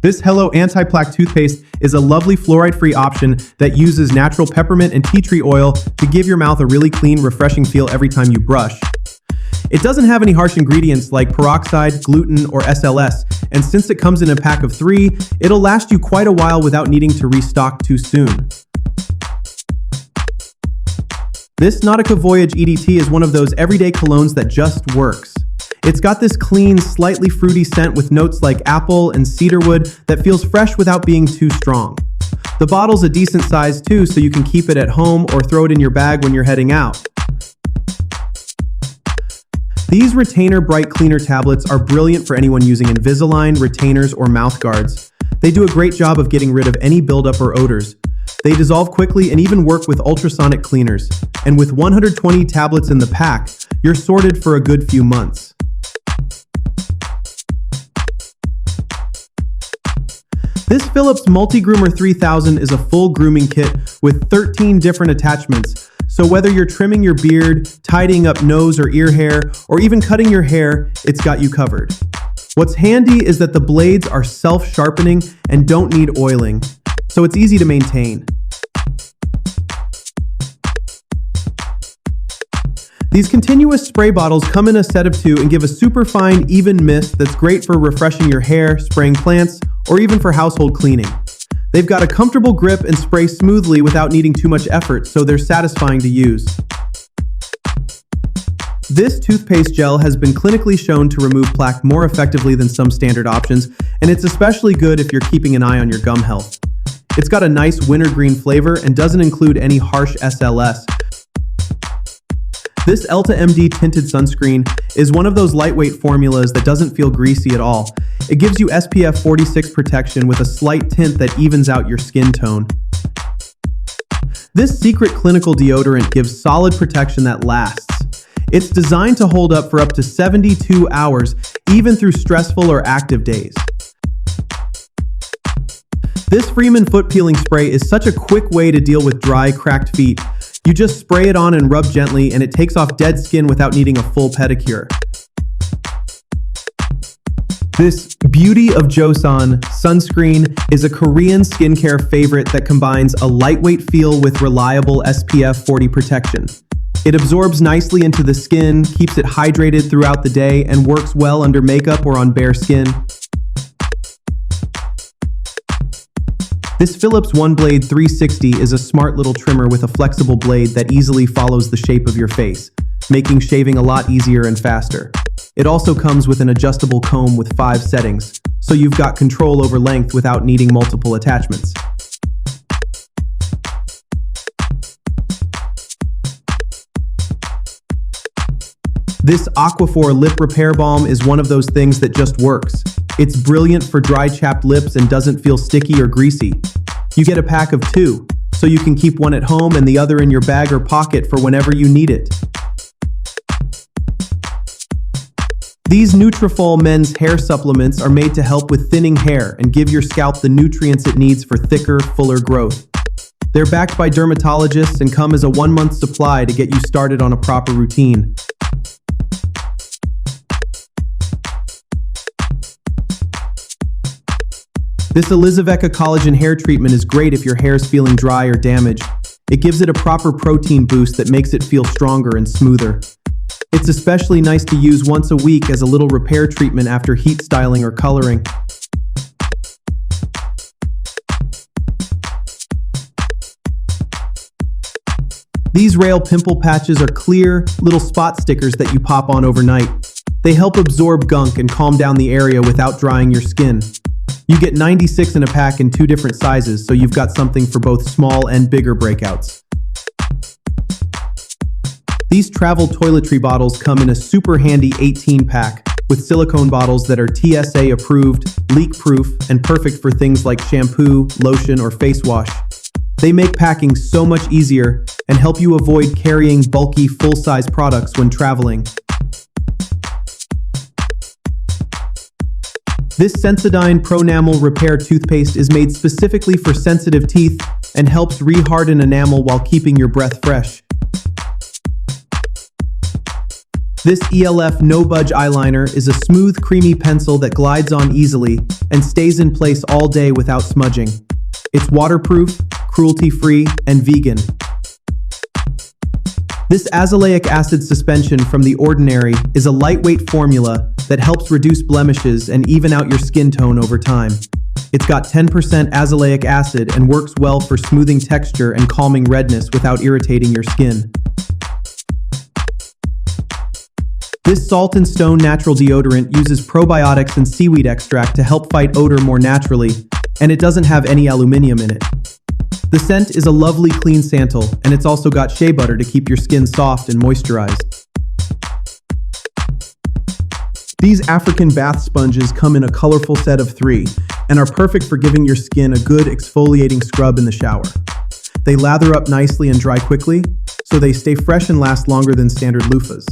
This Hello Anti-Plaque toothpaste is a lovely fluoride-free option that uses natural peppermint and tea tree oil to give your mouth a really clean, refreshing feel every time you brush. It doesn't have any harsh ingredients like peroxide, gluten, or SLS, and since it comes in a pack of 3, it'll last you quite a while without needing to restock too soon. This Nautica Voyage EDT is one of those everyday colognes that just works. It's got this clean, slightly fruity scent with notes like apple and cedarwood that feels fresh without being too strong. The bottle's a decent size too, so you can keep it at home or throw it in your bag when you're heading out. These retainer BRITE cleaner tablets are brilliant for anyone using Invisalign, retainers, or mouth guards. They do a great job of getting rid of any buildup or odors. They dissolve quickly and even work with ultrasonic cleaners. And with 120 tablets in the pack, you're sorted for a good few months. This Philips Multi-Groomer 3000 is a full grooming kit with 13 different attachments. So whether you're trimming your beard, tidying up nose or ear hair, or even cutting your hair, it's got you covered. What's handy is that the blades are self-sharpening and don't need oiling, so it's easy to maintain. These continuous spray bottles come in a set of 2 and give a super fine, even mist that's great for refreshing your hair, spraying plants, or even for household cleaning. They've got a comfortable grip and spray smoothly without needing too much effort, so they're satisfying to use. This toothpaste gel has been clinically shown to remove plaque more effectively than some standard options, and it's especially good if you're keeping an eye on your gum health. It's got a nice wintergreen flavor and doesn't include any harsh SLS. This ELTAMD tinted sunscreen is one of those lightweight formulas that doesn't feel greasy at all. It gives you SPF 46 protection with a slight tint that evens out your skin tone. This secret clinical deodorant gives solid protection that lasts. It's designed to hold up for up to 72 hours, even through stressful or active days. This Freeman foot peeling spray is such a quick way to deal with dry, cracked feet. You just spray it on and rub gently, and it takes off dead skin without needing a full pedicure. This Beauty of JOSEON sunscreen is a Korean skincare favorite that combines a lightweight feel with reliable SPF 40 protection. It absorbs nicely into the skin, keeps it hydrated throughout the day, and works well under makeup or on bare skin. This Philips ONEBLADE 360 is a smart little trimmer with a flexible blade that easily follows the shape of your face, making shaving a lot easier and faster. It also comes with an adjustable comb with 5 settings, so you've got control over length without needing multiple attachments. This AQUAPHOR lip repair balm is one of those things that just works. It's brilliant for dry, chapped lips and doesn't feel sticky or greasy. You get a pack of 2, so you can keep one at home and the other in your bag or pocket for whenever you need it. These NUTRAFOL men's hair supplements are made to help with thinning hair and give your scalp the nutrients it needs for thicker, fuller growth. They're backed by dermatologists and come as a 1-month supply to get you started on a proper routine. This ELIZAVECCA collagen hair treatment is great if your hair is feeling dry or damaged. It gives it a proper protein boost that makes it feel stronger and smoother. It's especially nice to use once a week as a little repair treatment after heat styling or coloring. These RAEL pimple patches are clear, little spot stickers that you pop on overnight. They help absorb gunk and calm down the area without drying your skin. You get 96 in a pack in 2 different sizes, so you've got something for both small and bigger breakouts. These travel toiletry bottles come in a super handy 18-pack with silicone bottles that are TSA approved, leak-proof, and perfect for things like shampoo, lotion, or face wash. They make packing so much easier and help you avoid carrying bulky, full-size products when traveling. This SENSODYNE PRONAMEL Repair toothpaste is made specifically for sensitive teeth and helps re-harden enamel while keeping your breath fresh. This E.L.F. No Budge eyeliner is a smooth, creamy pencil that glides on easily and stays in place all day without smudging. It's waterproof, cruelty-free, and vegan. This azelaic acid suspension from The Ordinary is a lightweight formula that helps reduce blemishes and even out your skin tone over time. It's got 10% azelaic acid and works well for smoothing texture and calming redness without irritating your skin. This Salt and Stone natural deodorant uses probiotics and seaweed extract to help fight odor more naturally, and it doesn't have any aluminium in it. The scent is a lovely clean santal, and it's also got shea butter to keep your skin soft and moisturized. These African bath sponges come in a colorful set of 3 and are perfect for giving your skin a good exfoliating scrub in the shower. They lather up nicely and dry quickly, so they stay fresh and last longer than standard loofahs.